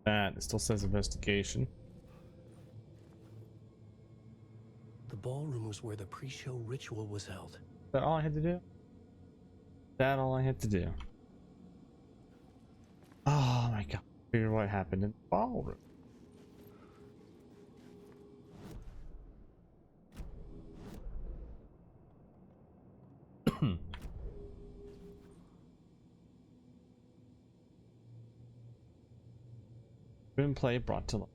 That it still says investigation. The ballroom was where the pre-show ritual was held. Is that all I had to do? That all I had to do? Oh my god. Figure what happened in the ballroom. Play brought to life.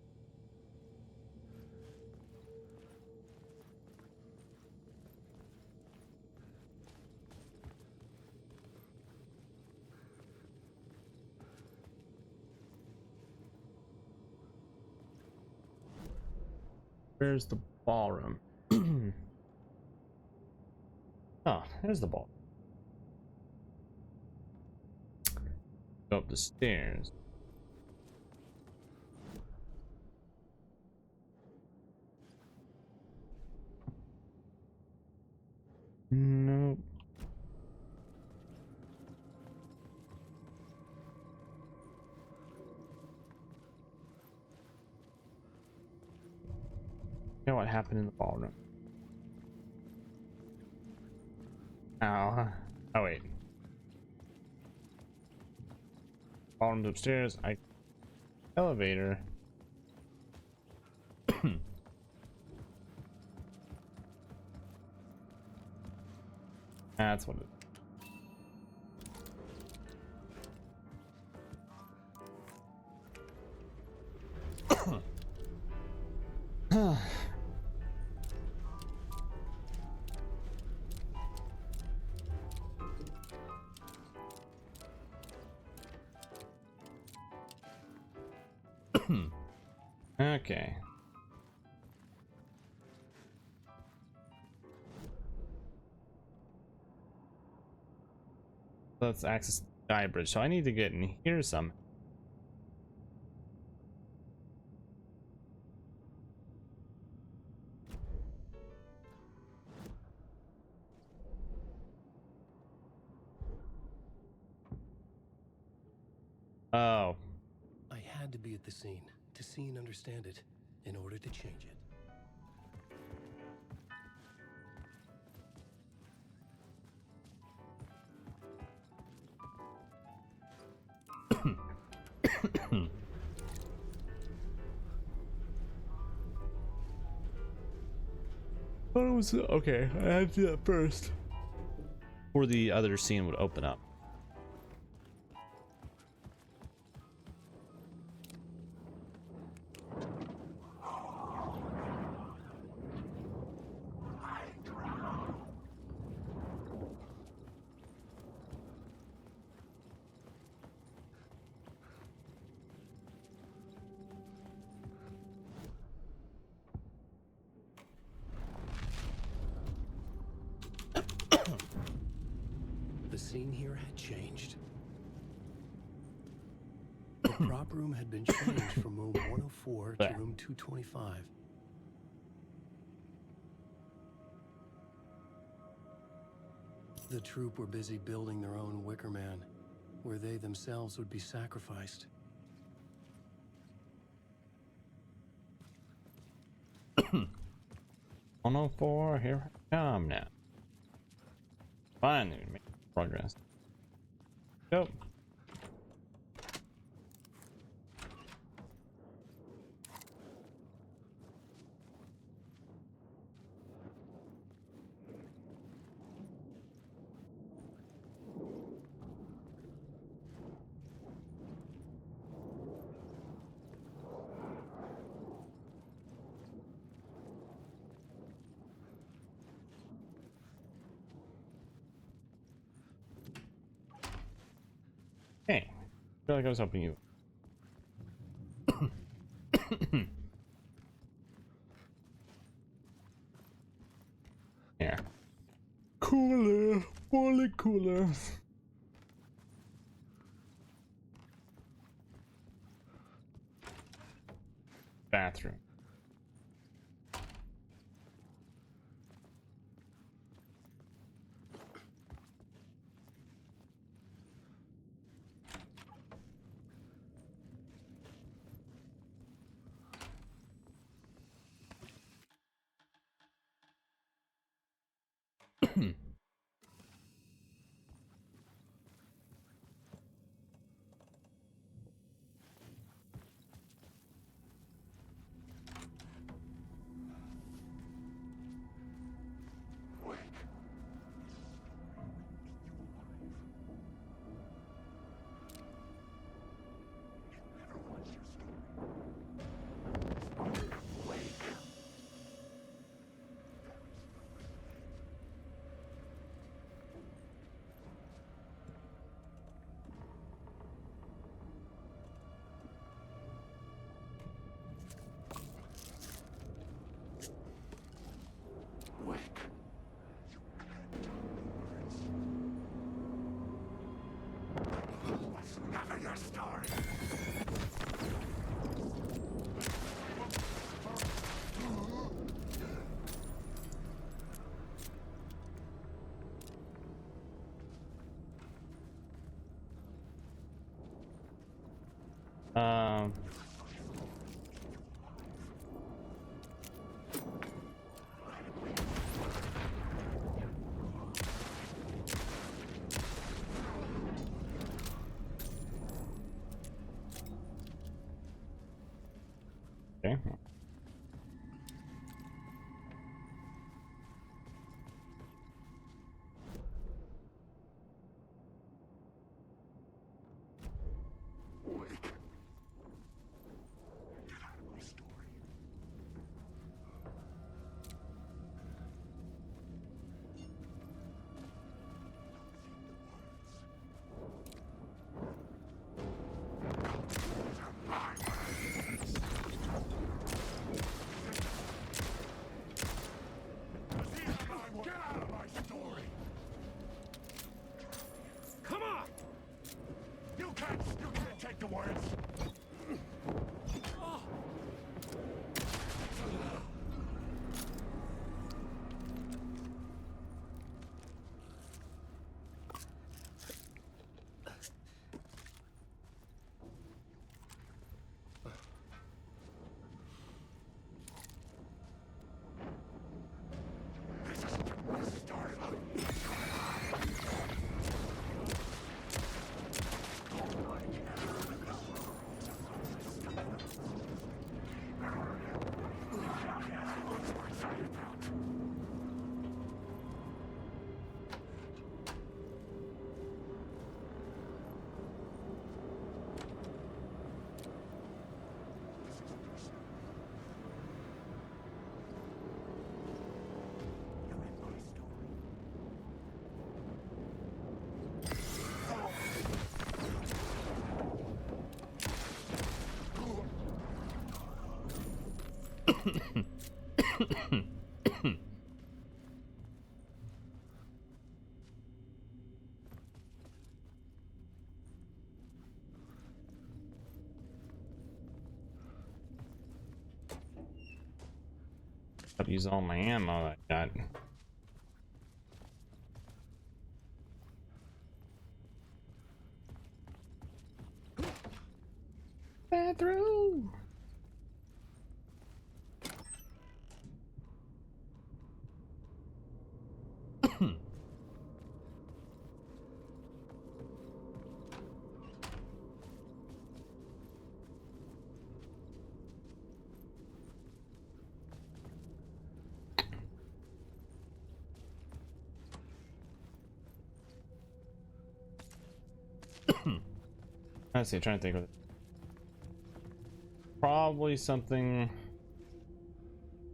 Where's the ballroom? Oh, there's the ball. Go up the stairs. Nope. You know what happened in the ballroom? Ow. Oh wait. Ballroom's upstairs. Elevator. That's what it is. Okay. Let's access the sky bridge. So I need to get in here some. Oh. I had to be at the scene to see and understand it in order to change it. Thought it was okay. I had to do that first, before the other scene would open up. The scene here had changed. The prop room had been changed from room 104 to room 225. The troupe were busy building their own Wicker Man, where they themselves would be sacrificed. Hmm. 104, here I come now. Finally, we make progress. Go. Hey, I feel like I was helping you. Here. Cooler, fully cooler. Bathroom. your story. Um. Okay. Wake. Get out of my story. Get out of my story. Come on. You can't take the words. This is started. I've used all my ammo I got. Bathroom. Let's see, trying to think of it. Probably something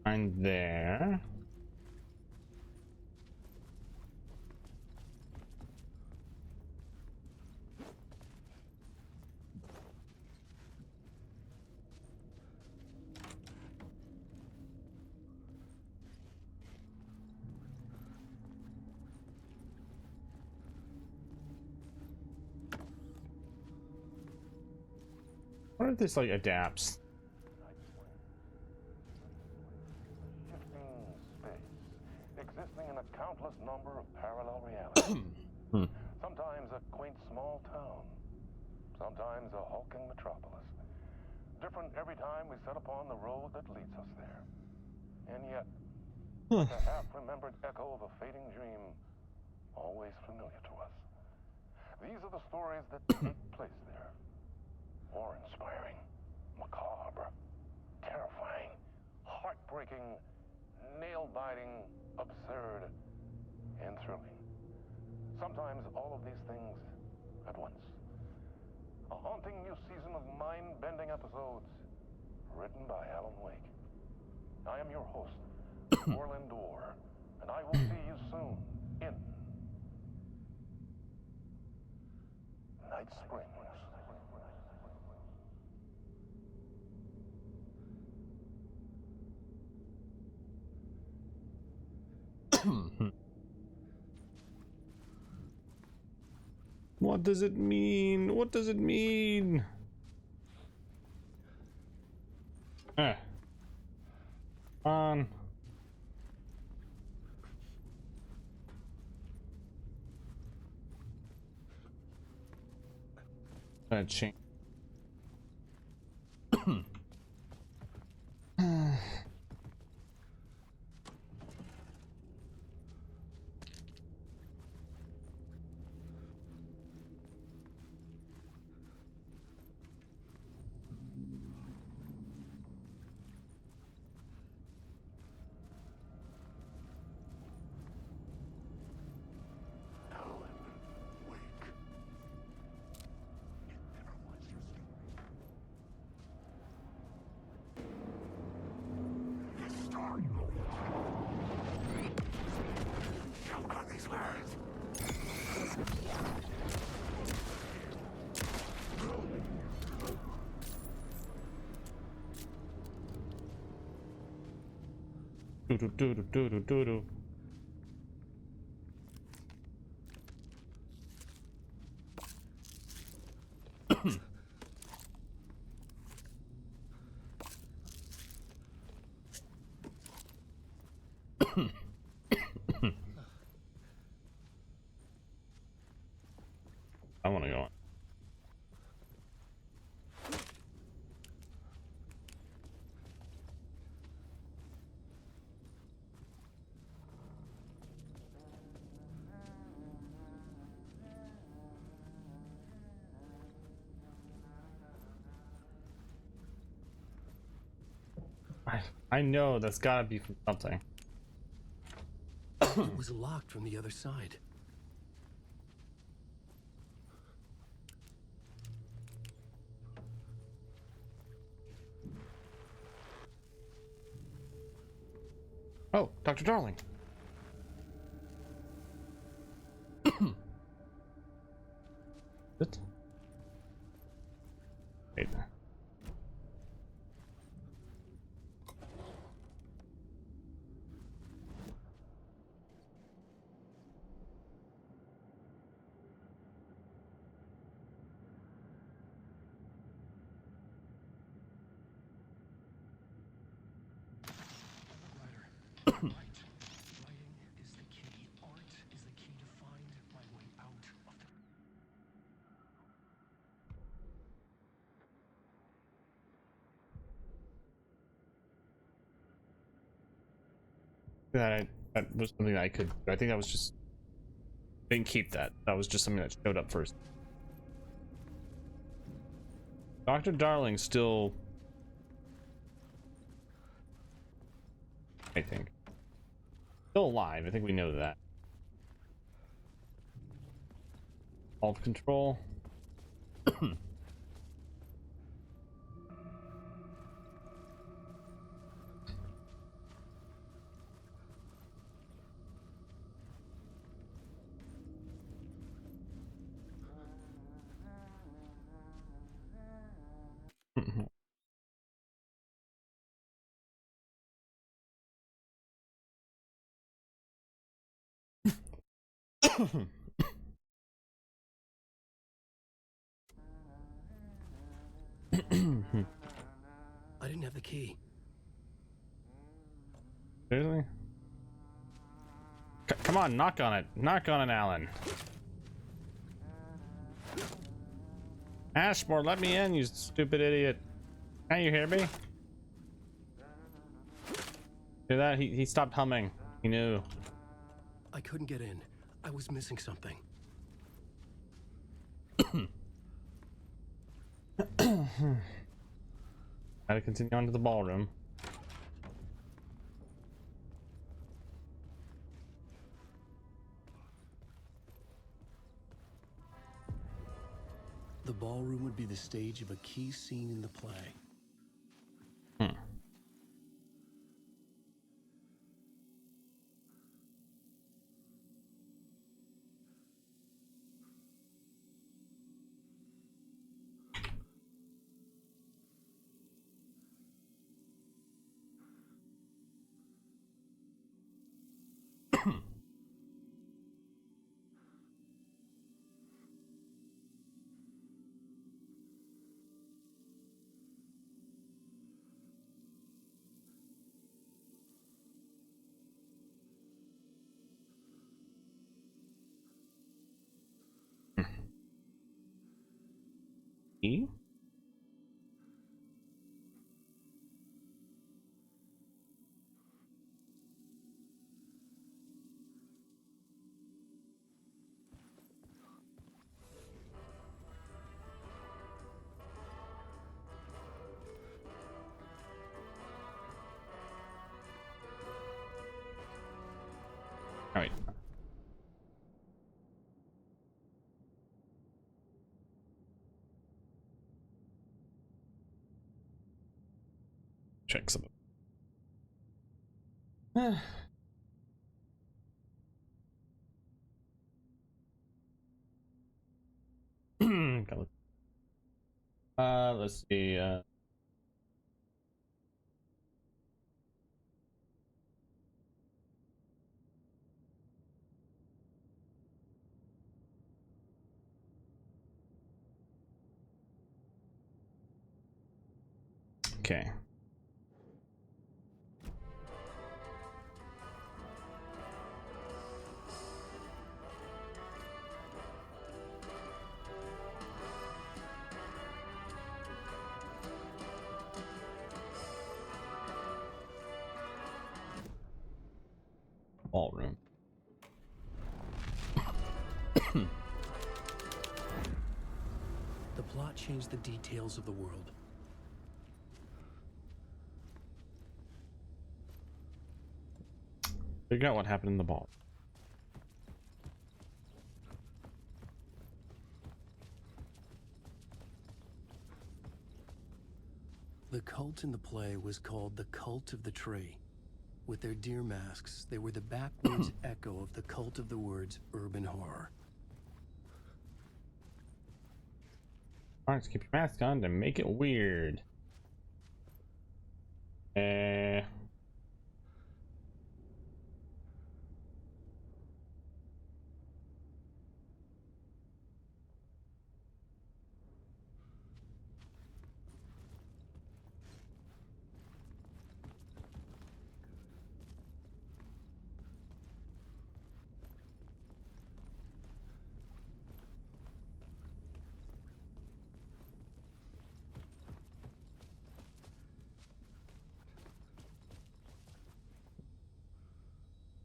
behind there. I wonder if this like adapts. Shifting space, existing in a countless number of parallel realities. Sometimes a quaint small town, sometimes a hulking metropolis. Different every time we set upon the road that leads us there. And yet, like a half-remembered echo of a fading dream, always familiar to us. These are the stories that take place there. Awe-inspiring, macabre, terrifying, heartbreaking, nail-biting, absurd, and thrilling. Sometimes all of these things at once. A haunting new season of mind-bending episodes written by Alan Wake. I am your host, Orland Orr, and I will see you soon in Night Springs. What does it mean? What does it mean? On. Gonna change. Alan, wake. It never was your story. His story. Choke on these words. Do do do do do do do. I want to go on. I know that's gotta be from something. It was locked from the other side. Oh, Dr. Darling. What? Wait. Writer. Writing is the key. Art is the key to find my way out of That was something I could. I think that was just. Didn't keep that. That was just something that showed up first. Dr. Darling still. I think. Still alive. I think we know that. Alt control. I didn't have the key. Seriously? Come on, knock on it. Knock on it, Alan. Ashmore, let me in, you stupid idiot. Can you hear me? Hear that? He stopped humming. He knew. I couldn't get in. I was missing something. Had to continue on to the ballroom. The ballroom would be the stage of a key scene in the play. Hmm. key? All right. Check something. Let's see. Okay. Ballroom. The plot changed the details of the world. Figure out what happened in the ball. The cult in the play was called the Cult of the Tree. With their deer masks, they were the backwoods echo of the cult of the woods urban horror. Alright, keep your mask on to make it weird.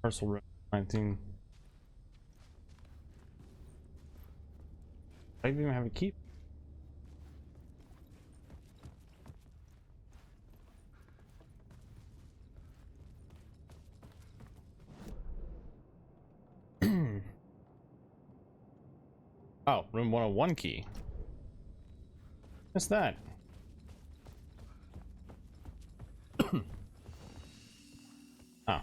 Parcel room 19. I even have a key. Oh, room 101 key. What's that? Oh.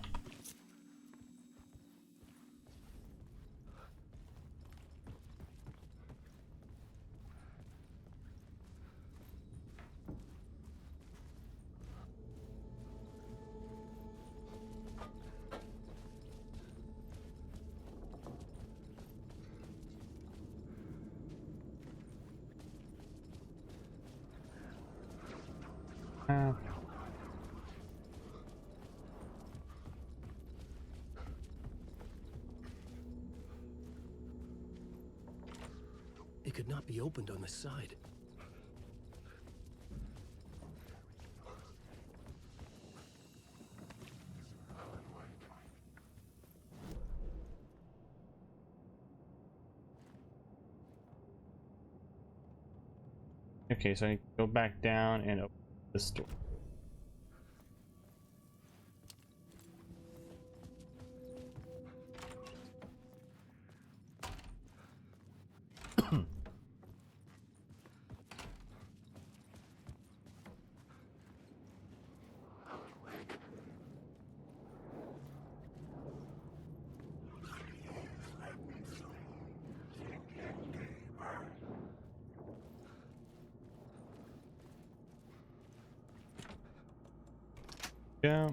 It could not be opened on the side. Okay, so I need to go back down and open this door. Yeah.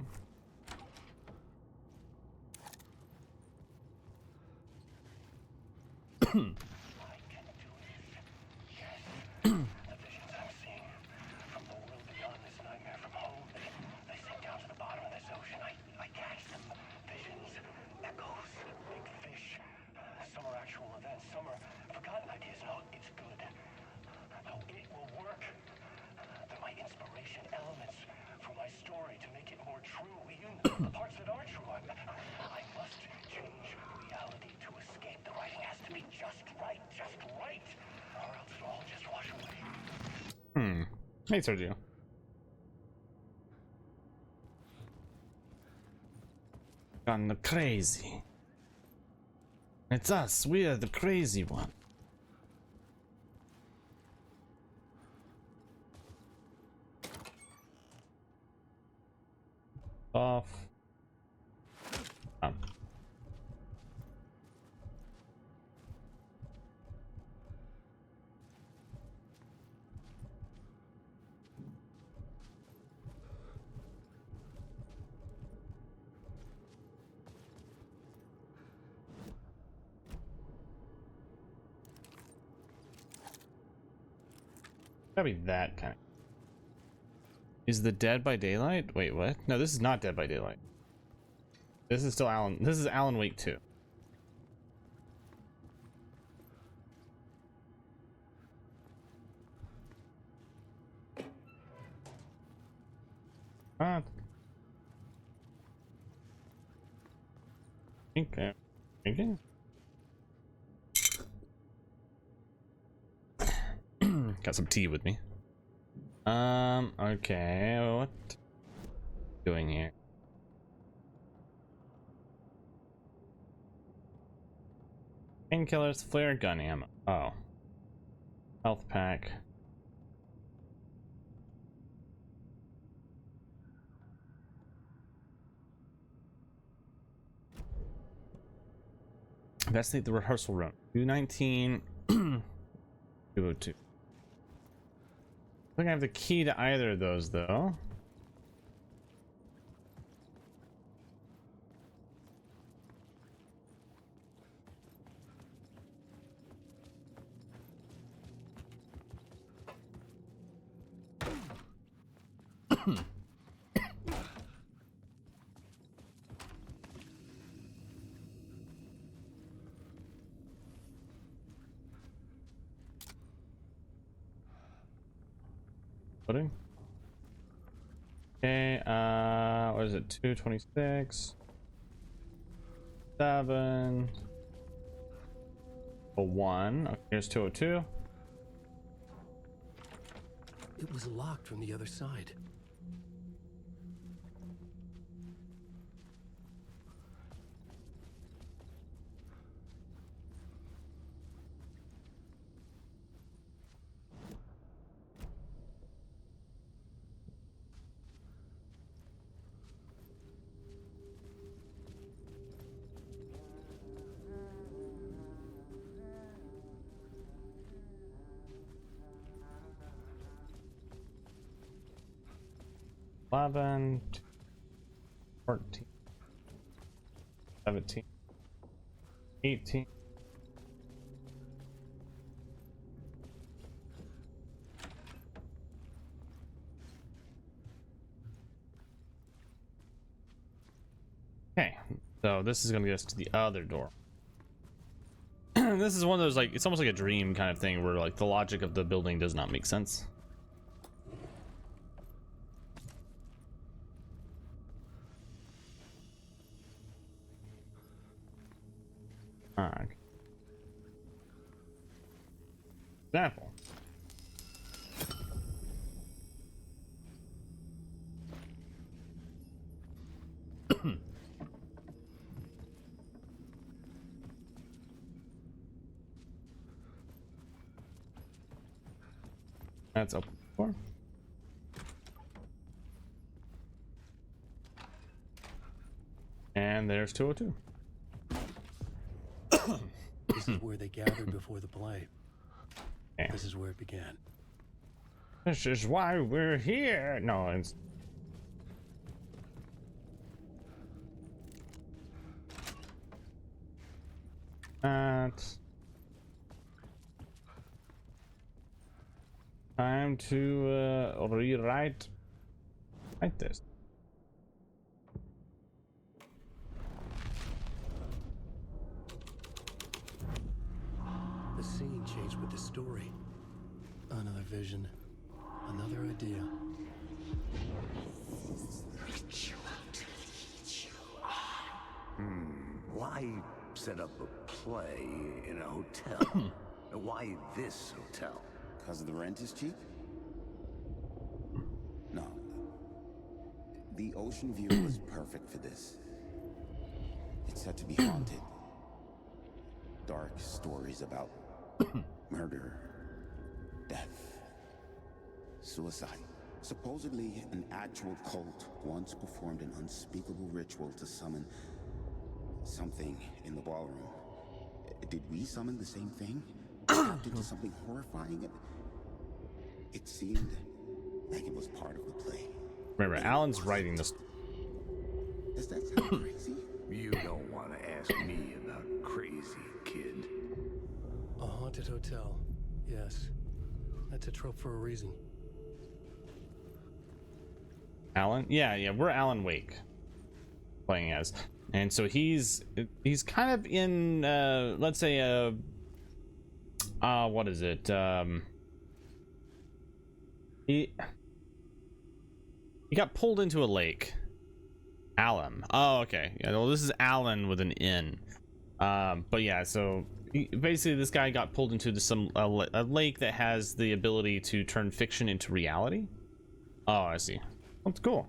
my story to make it more true. Even the parts that are true. I must change reality to escape. The writing has to be just right, or else it'll all just wash away. Hey, Sergio. Gone crazy. It's us. We are the crazy one. Off. Gotta be that kind of. Is the Dead by Daylight? Wait, what? No, this is not Dead by Daylight. This is still Alan. This is Alan Wake 2. Ah. Okay. Okay. Got some tea with me. Okay, what doing here? Painkillers, flare gun ammo. Oh. Health pack. Investigate the rehearsal room. 219 202. I think I have the key to either of those though. Loading. Okay, what is it? 226 7 1. Okay, here's 202. It was locked from the other side. Eleven, 14, 17, 18. Okay, so this is gonna get us to the other door. This is one of those, like, it's almost like a dream kind of thing where, like, the logic of the building does not make sense. Alright. Example. That's open door. And there's 202. This is where they gathered before the play. Yeah. This is where it began. This is why we're here. No, it's time to rewrite this. The scene changed with the story. Another vision, another idea. I set up a play in a hotel. Why this hotel? Because the rent is cheap? No. The ocean view was perfect for this. It's said to be haunted. Dark stories about murder, death, suicide. Supposedly, an actual cult once performed an unspeakable ritual to summon something in the ballroom. Did we summon the same thing? Tapped into something horrifying? It seemed like it was part of the play. Remember, Alan's writing this. Does that sound crazy? You don't want to ask me about crazy, kid. A haunted hotel. Yes. That's a trope for a reason. Alan? Yeah, we're Alan Wake playing as. And so he's kind of in let's say what is it? He got pulled into a lake. Alan. Oh, okay. Yeah, well, this is Alan with an N. But yeah, so basically this guy got pulled into a lake that has the ability to turn fiction into reality. Oh, I see. That's cool.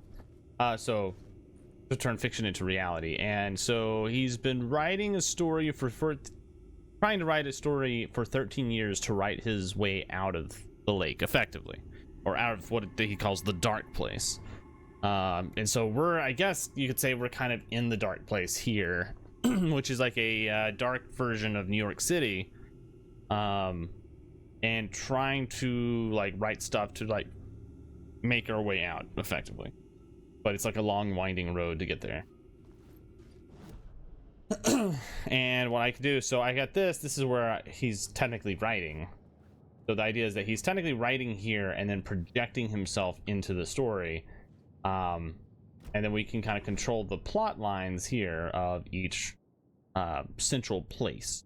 So to turn fiction into reality, and so he's been writing a story trying to write a story for 13 years to write his way out of the lake, effectively, or out of what he calls the dark place. And so I guess you could say we're kind of in the dark place here, which is like a dark version of New York City, and trying to like write stuff to like make our way out effectively, but it's like a long winding road to get there. And what I can do, so I got this is where he's technically writing. So the idea is that he's technically writing here and then projecting himself into the story, and then we can kind of control the plot lines here of each central place.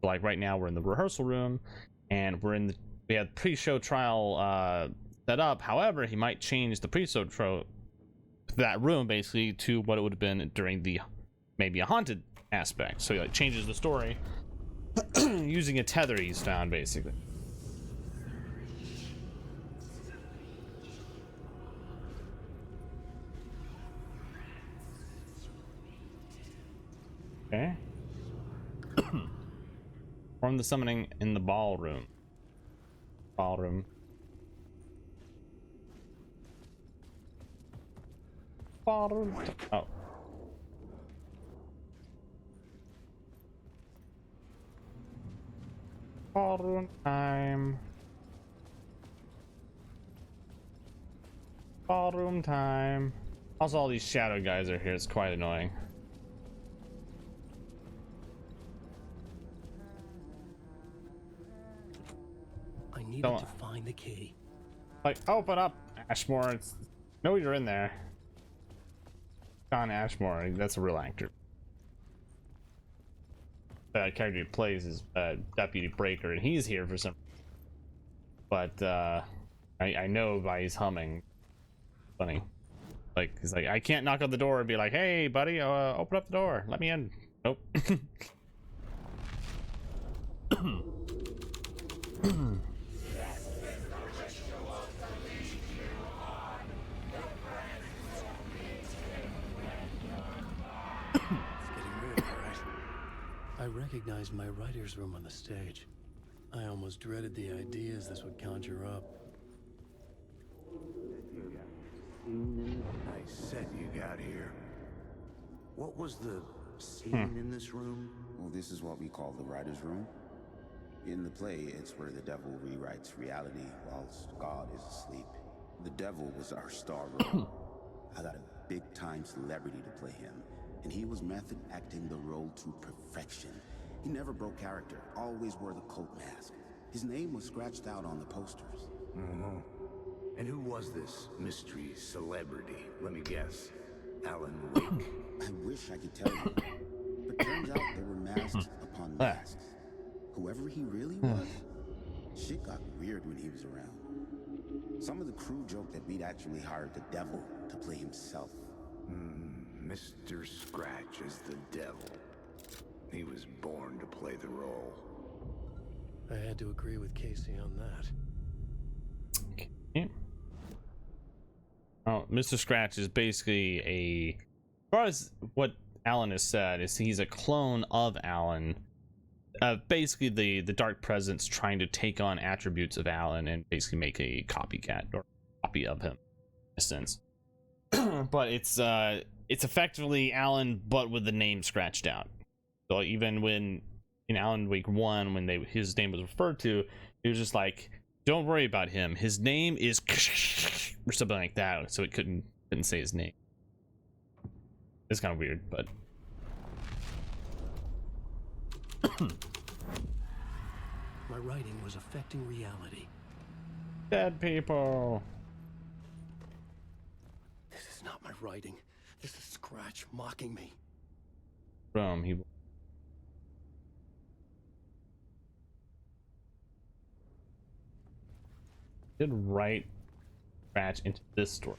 So like right now we're in the rehearsal room, and we have pre-show trial set up. However, he might change the pre-show that room basically to what it would have been during the maybe a haunted aspect. So he like changes the story using a tether he's found basically. Okay. Perform the summoning in the ballroom. Ballroom. Oh. Ballroom time. Ballroom time. Also, all these shadow guys are here. It's quite annoying. I needed to find the key. Like, open up, Ashmore. No, you're in there. John Ashmore, that's a real actor. The character he plays is Deputy Breaker, and he's here for some. But I know by his humming. Funny, like he's like, I can't knock on the door and be like, "Hey, buddy, open up the door, let me in." Nope. I recognized my writer's room on the stage. I almost dreaded the ideas this would conjure up. Nice set you got here. What was the scene in this room? Well, this is what we call the writer's room. In the play, it's where the devil rewrites reality whilst God is asleep. The devil was our star role. I got a big-time celebrity to play him, and he was method acting the role to perfection. He never broke character, always wore the cult mask. His name was scratched out on the posters. Mm-hmm. And who was this mystery celebrity? Let me guess. Alan Wake. I wish I could tell you, but turns out there were masks upon masks. Whoever he really was, shit got weird when he was around. Some of the crew joked that we'd actually hired the devil to play himself. Mr. Scratch is the devil. He was born to play the role. I had to agree with Casey on that. Okay. Oh, Mr. Scratch is basically a, as far as what Alan has said, is he's a clone of Alan. Basically the dark presence trying to take on attributes of Alan and basically make a copycat or copy of him in a sense. But it's effectively Alan but with the name scratched out. So even when in Alan Wake 1 when his name was referred to, it was just like, don't worry about him, his name is or something like that, so it couldn't say his name. It's kind of weird, but My writing was affecting reality. dead people. This is not my writing. This is Scratch mocking me. He did write Scratch into this story.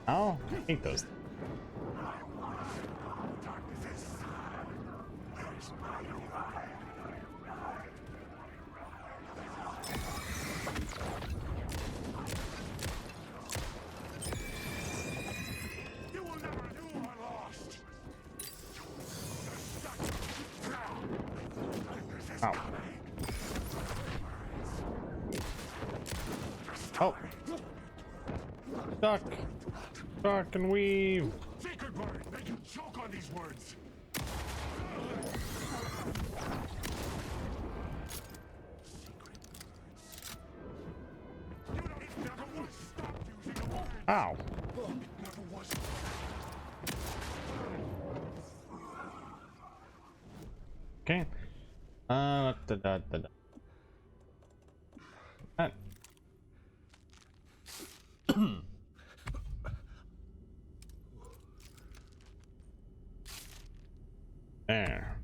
Oh, I hate those. You will never know I lost. Ow. Oh. Duck. Duck and weave. Sacred bird, they can choke on these words. You don't never once stopped using the word. Ow. Never was. Okay. That. There.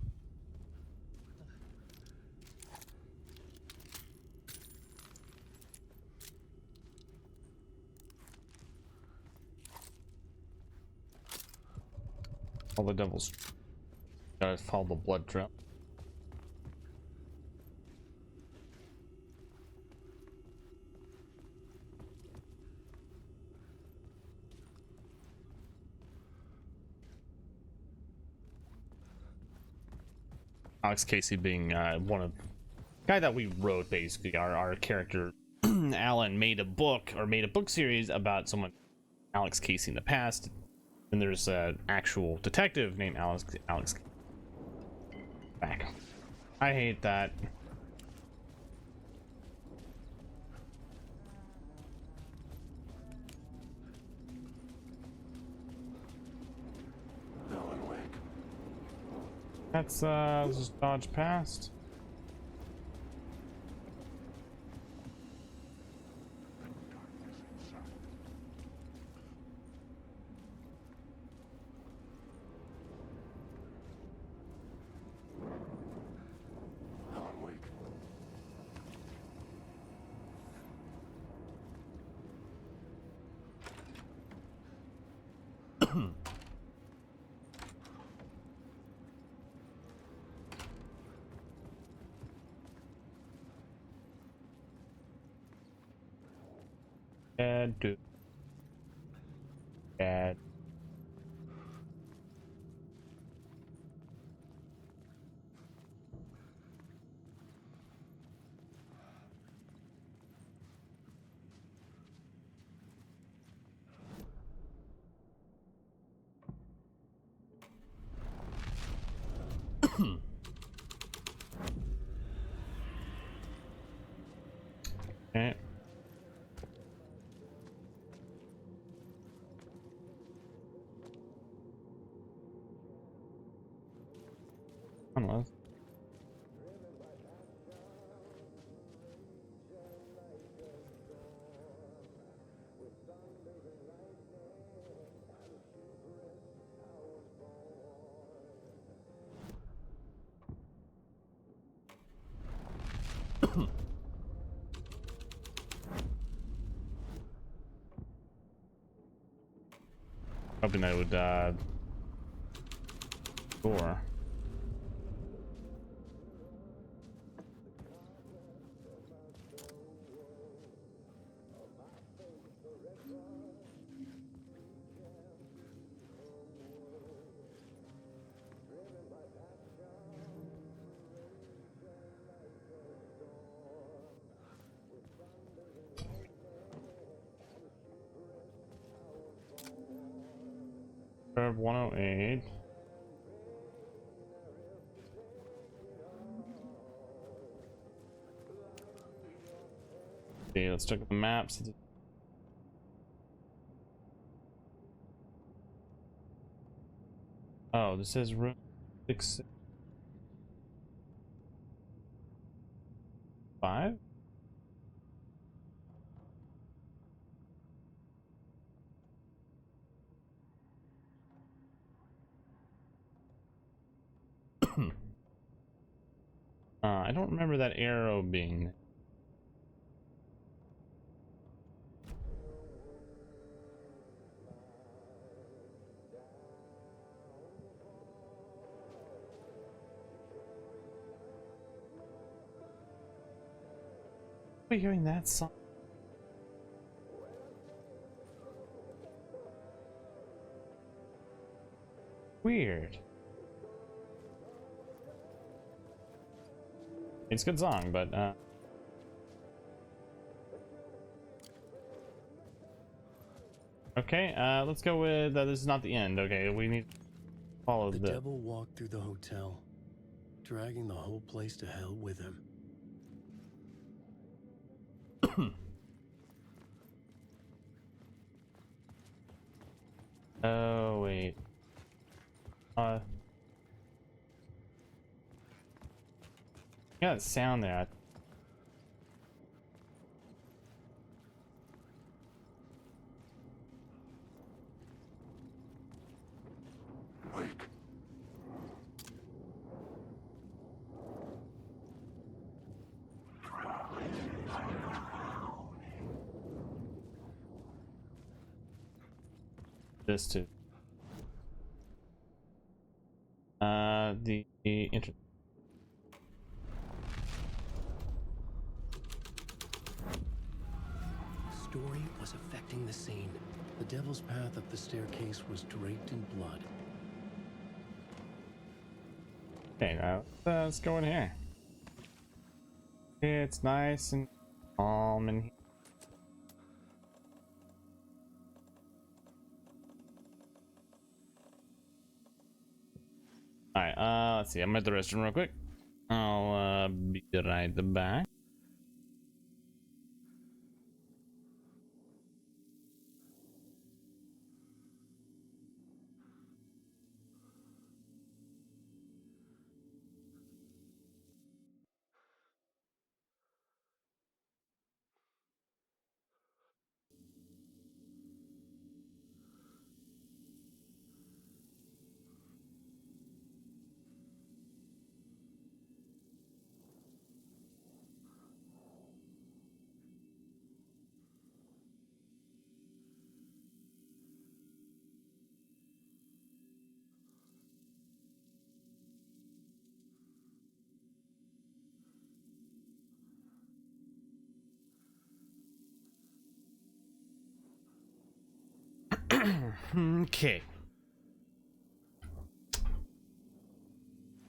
All the devils. Gotta follow the blood trail. Alex Casey being one of guy that we wrote, basically our character Alan made a book series about someone Alex Casey in the past, and there's an actual detective named Alex back. I hate that. Alan Wake. That's just dodge past. Alan Wake. And do. And. Okay. Unless. Hoping that would door. Curve 108. Okay, let's check the maps. Oh, this says room 665. I don't remember that arrow being. Are we hearing that song? Weird. It's a good song, but okay, let's go with this is not the end. Okay, we need to follow The the devil walked through the hotel, dragging the whole place to hell with him. Oh wait. Yeah, that sound there. Wake. This too. The inter. Story was affecting the scene. The devil's path up the staircase was draped in blood. Okay, now let's go in here. It's nice and calm in here. Alright, let's see. I'm at the restroom real quick. I'll be right back. Okay.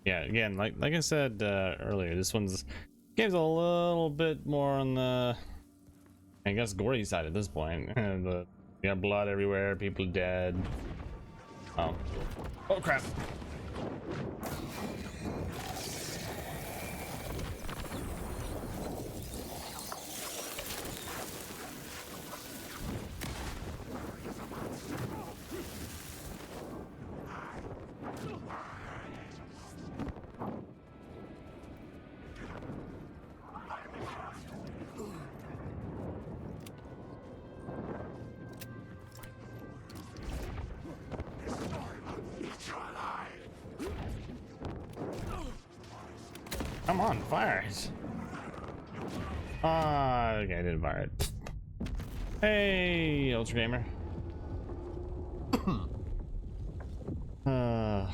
Yeah, again, like I said earlier, this game's a little bit more on the, I guess, gory side at this point. You got blood everywhere, people dead. Oh crap. Come on, fire it. Okay, I didn't fire it. Hey, Ultra Gamer. Oh,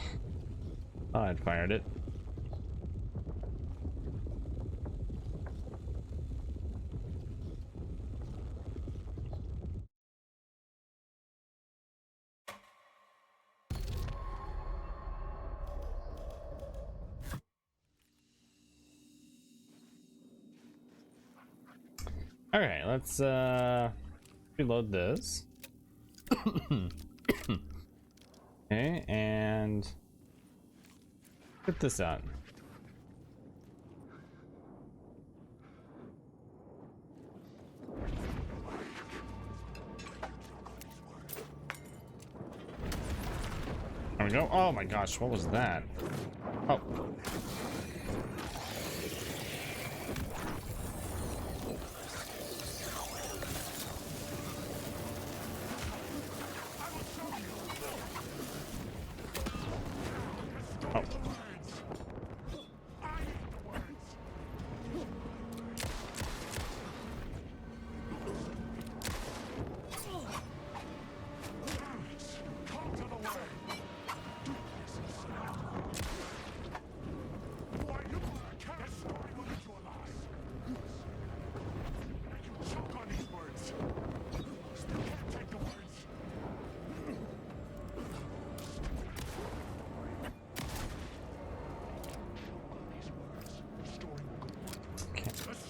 I'd fired it. All right, let's reload this. Okay, and get this out. There we go. Oh my gosh, what was that? Oh. Oh.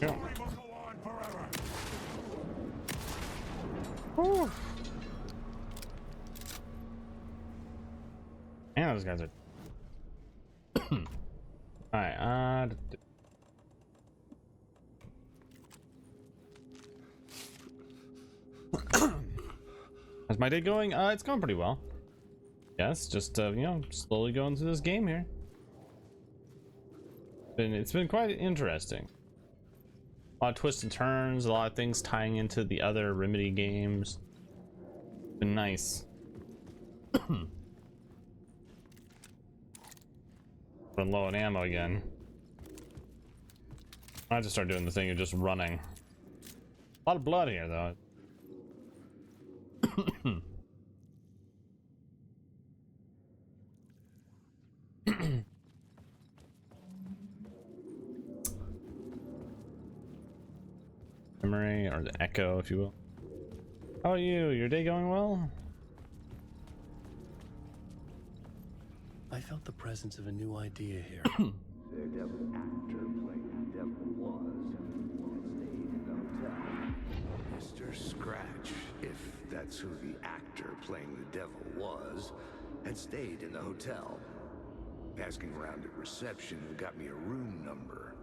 Go. Whew. Man, those guys are. Alright, how's my day going? It's going pretty well. Yes, just you know, slowly going through this game here. It's been quite interesting. A lot of twists and turns, a lot of things tying into the other Remedy games. Been nice. Run low on ammo again. I just start doing the thing of just running. A lot of blood here, though. Memory, or the echo, if you will. How are you? Your day going well? I felt the presence of a new idea here. The devil actor playing the devil was stayed in the hotel. Mr. Scratch, if that's who the actor playing the devil was, had stayed in the hotel. Asking around at reception got me a room number.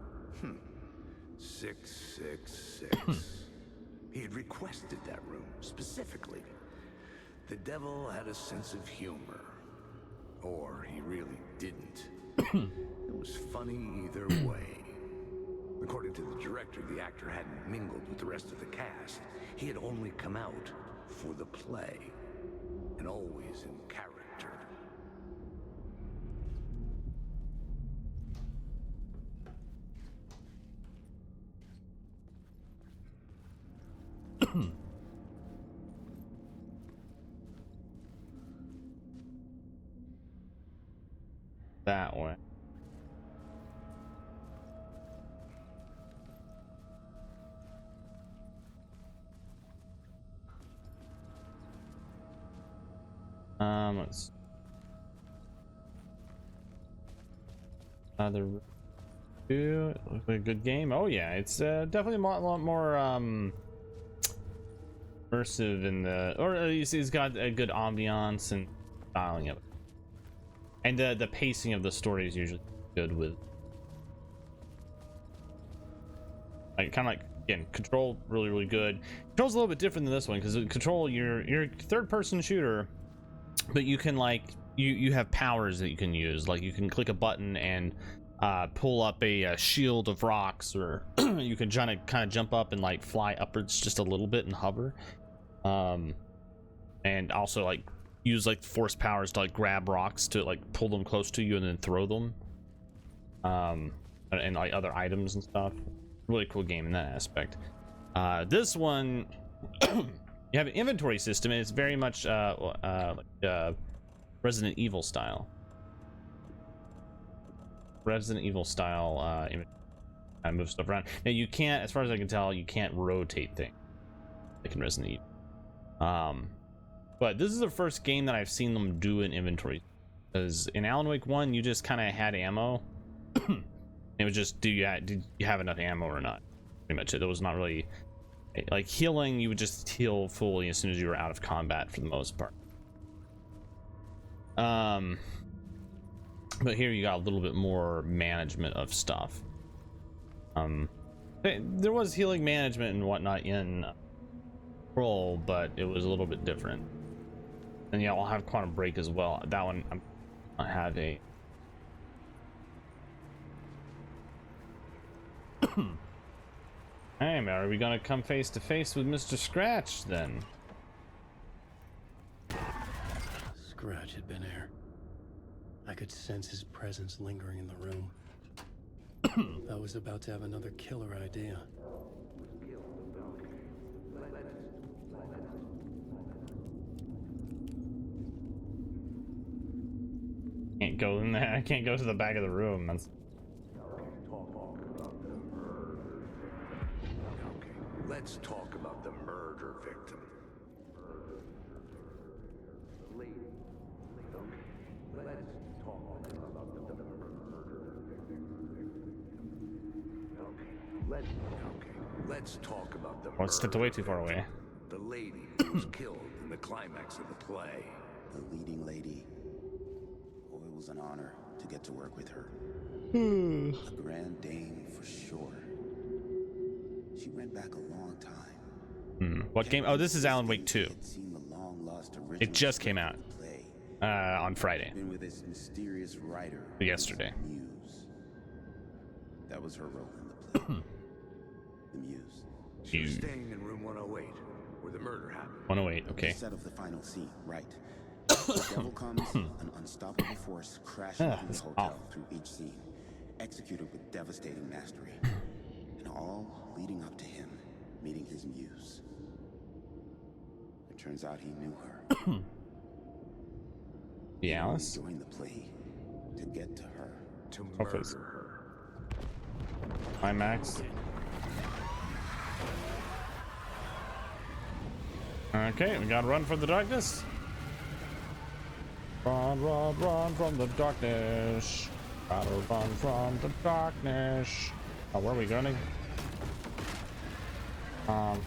666. He had requested that room specifically. The devil had a sense of humor. Or he really didn't. It was funny either way. According to the director, the actor hadn't mingled with the rest of the cast. He had only come out for the play. And always in character. That way. Let's other two. Looks like a good game. Oh yeah, it's definitely a lot more immersive in the, or at least it's got a good ambiance and styling of it. And the pacing of the story is usually good with, like, kind of like, again, Control really good. Control's a little bit different than this one because Control, you're a third-person shooter, but you can, like, you have powers that you can use. Like, you can click a button and pull up a shield of rocks, or you can kind of jump up and like fly upwards just a little bit and hover, and also like use like force powers to like grab rocks to like pull them close to you and then throw them, and like other items and stuff. Really cool game in that aspect. This one, you have an inventory system, and it's very much Resident Evil style. Resident Evil style move stuff around. Now you can't, as far as I can tell, you can't rotate things like in Resident Evil. But this is the first game that I've seen them do an inventory, because in Alan Wake 1 you just kind of had ammo. It was just, did you have enough ammo or not? Pretty much it. It was not really like healing. You would just heal fully as soon as you were out of combat for the most part. But here you got a little bit more management of stuff. There was healing management and whatnot in Control, but it was a little bit different. And yeah, I'll have Quantum Break as well. That one I have a Hey man, are we gonna come face to face with Mr. Scratch then? Scratch had been here. I could sense his presence lingering in the room. I was about to have another killer idea. Can't go in there. I can't go to the back of the room. That's Let's talk about the murder victim. Let's talk about the oh, it stepped way too far away. The lady who was killed in the climax of the play. The leading lady. Oh, it was an honor to get to work with her. A grand dame for sure. She went back a long time. What game? Oh, this is Alan Wake 2. It just came out on Friday. Been with this mysterious writer Yesterday. Muse. That was her role in the play. The Muse. She was staying in room 108, where the murder happened. 108, okay. Set of the final scene, right? The devil comes, an unstoppable force crashing through the hotel through each scene, executed with devastating mastery, and all leading up to him meeting his muse. It turns out he knew her. The Alice? He joined the play to get to her. To murder her. Climax. Okay, we gotta run from the darkness. Run, run, run from the darkness. Gotta run from the darkness. Oh, where are we going? Uh-oh.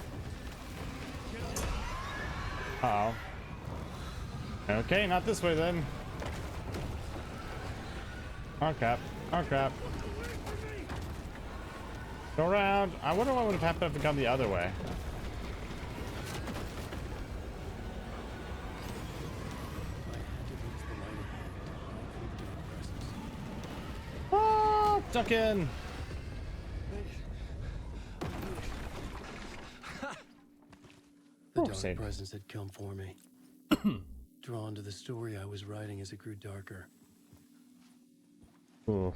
Okay, not this way then. Oh crap. Oh crap. Go around. I wonder what would have happened if we gone the other way. Oh, duck in. The Oh, dark saved. presence had come for me. Drawn to the story I was writing as it grew darker. Oof.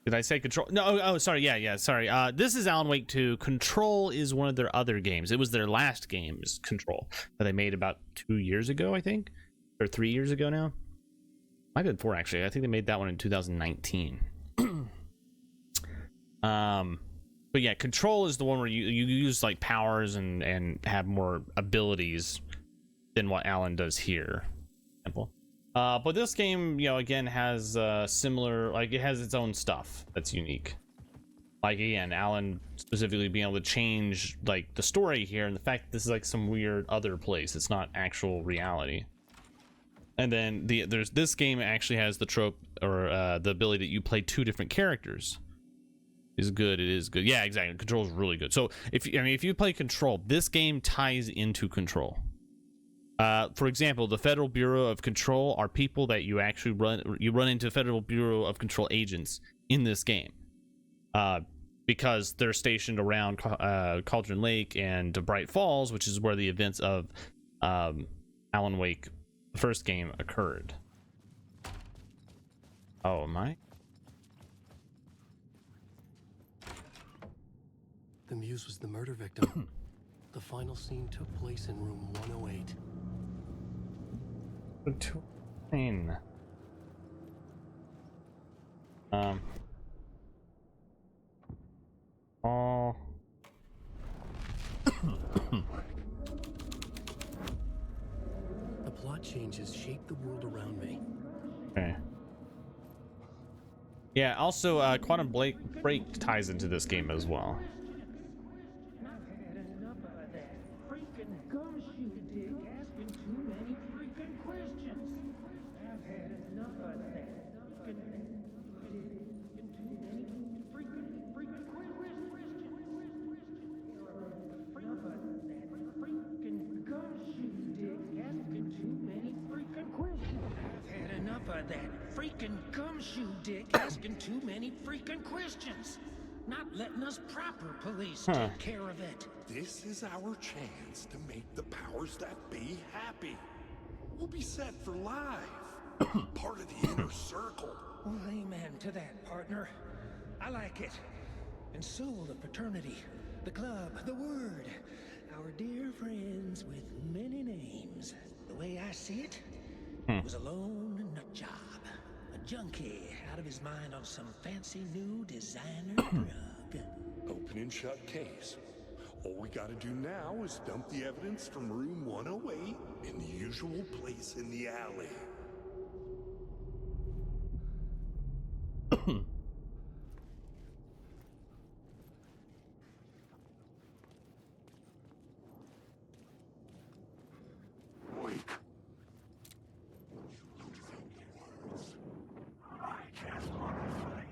Did I say Control? No, oh, sorry. Yeah, sorry. This is Alan Wake 2. Control is one of their other games. It was their last game, is Control, that they made about 2 years ago, I think, or 3 years ago now. Might have been 4 actually. I think they made that one in 2019. But yeah, Control is the one where you use like powers and have more abilities than what Alan does here. Example. But this game, you know, again has similar, like it has its own stuff that's unique. Like again, Alan specifically being able to change like the story here, and the fact that this is like some weird other place. It's not actual reality. And then there's this game actually has the trope or the ability that you play 2 different characters. Is good. It is good. Yeah, exactly. Control is really good. So if you play Control, this game ties into Control. For example, the Federal Bureau of Control are people that you actually run into Federal Bureau of Control agents in this game, because they're stationed around Cauldron Lake and Bright Falls, which is where the events of Alan Wake, the first game, occurred. Oh my. The Muse was the murder victim. The final scene took place in room 108. To plane. All. The plot changes shape the world around me. Okay. Yeah, also Quantum Break ties into this game as well. I've had enough of that freaking gumshoe dick asking too many freaking questions. I've had enough of that freaking too many freaking questions. Enough of that freaking gumshoe dick asking too many freaking questions. I've had enough of that freaking gumshoe dick asking too many freaking questions. Not letting us proper police take care of it. This is our chance to make the powers that be happy. We'll be set for life. Part of the inner circle. Well, amen to that, partner. I like it. And so will the fraternity, the club, the word. Our dear friends with many names. The way I see it, it was a lone nut job. A junkie out of his mind on some fancy new designer drug. Open and shut case. All we gotta do now is dump the evidence from room 108 in the usual place in the alley. Wait. I just want to fight.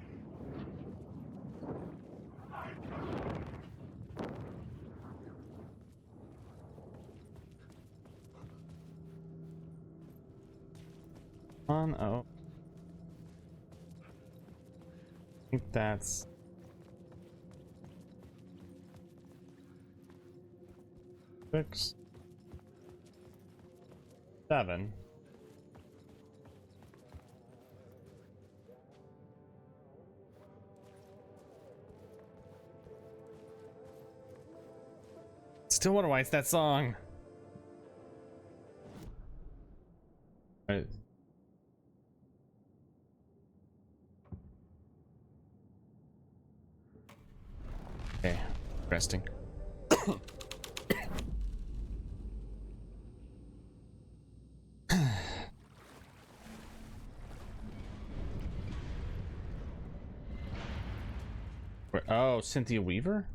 Oh. I think that's 6, 7. Still wonder why it's that song. Right. Okay, resting. Oh, Cynthia Weaver?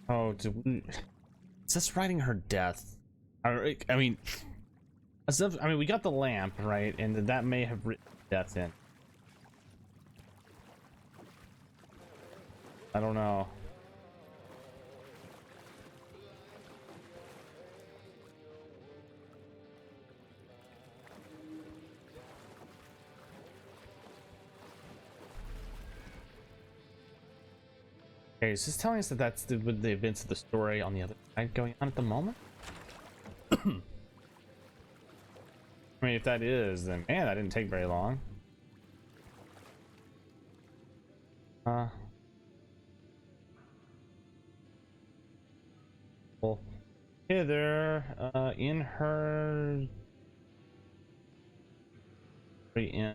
Oh, is this writing her death? I mean, we got the lamp, right? And that may have written death in. I don't know. Okay, is this telling us that that's with the events of the story on the other side going on at the moment? I mean, if that is, then man, that didn't take very long. Well, hither, in her, in.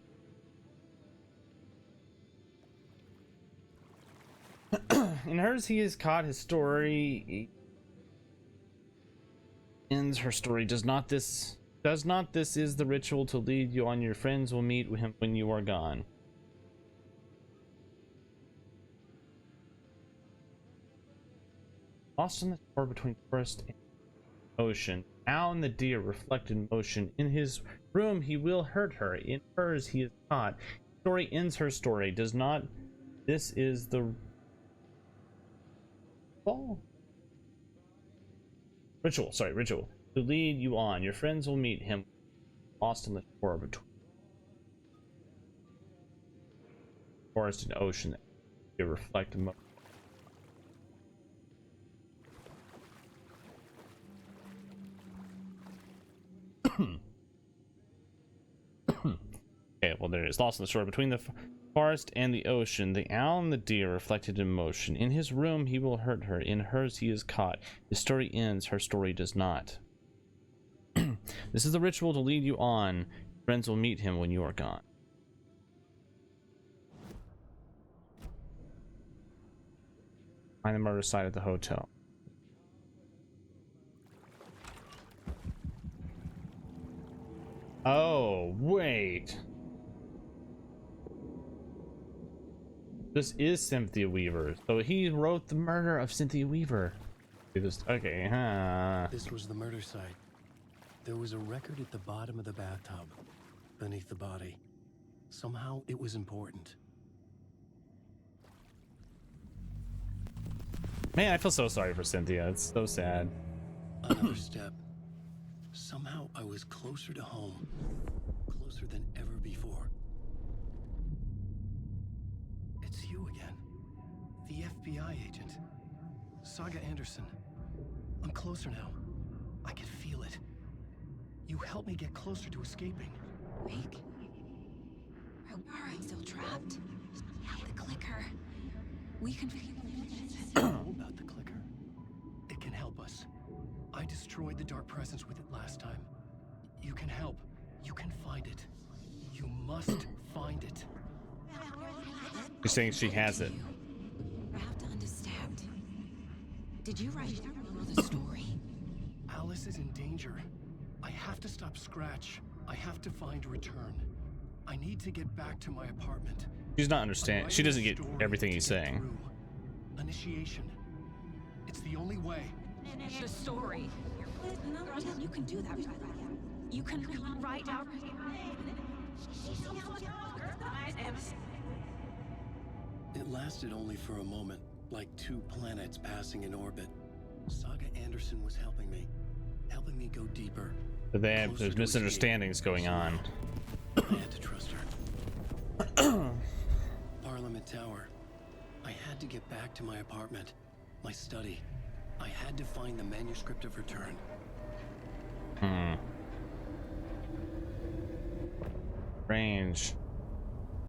In hers, he has caught his story. Ends her story. Does not this is the ritual to lead you on? Your friends will meet with him when you are gone. Lost in the shore between forest and ocean. Now in the deer reflected motion. In his room he will hurt her. In hers he is caught. Story ends her story. Does not this is the ritual to lead you on. Your friends will meet him lost in the shore between forest and ocean. You reflect emotion. Okay, well there it is. Lost in the shore between the Forest and the ocean, the owl and the deer reflected in motion. In his room he will hurt her, in hers he is caught. His story ends, her story does not. This is the ritual to lead you on. Friends will meet him when you are gone. Find the murder site at the hotel. Oh, wait. This is Cynthia Weaver. So he wrote the murder of Cynthia Weaver. Okay, huh. This was the murder site. There was a record at the bottom of the bathtub, beneath the body. Somehow it was important. Man, I feel so sorry for Cynthia. It's so sad. Another step. Somehow I was closer to home. Closer than ever before. It's you again. The FBI agent. Saga Anderson. I'm closer now. I can feel it. You helped me get closer to escaping. Wake. Are I still trapped? The clicker. We can You know about the clicker? It can help us. I destroyed the dark presence with it last time. You can help. You can find it. You must find it. You're saying she has it. I have to understand. Did you write the story? Alice is in danger. I have to stop Scratch. I have to find Return. I need to get back to my apartment. She's not understanding. She doesn't get everything he's saying. Initiation. It's the only way. The story. You can do that. You can write out. It lasted only for a moment, like two planets passing in orbit. Saga Anderson was helping me go deeper. But there's misunderstandings going on. I had to trust her. Parliament Tower. I had to get back to my apartment, my study. I had to find the manuscript of Return. Range.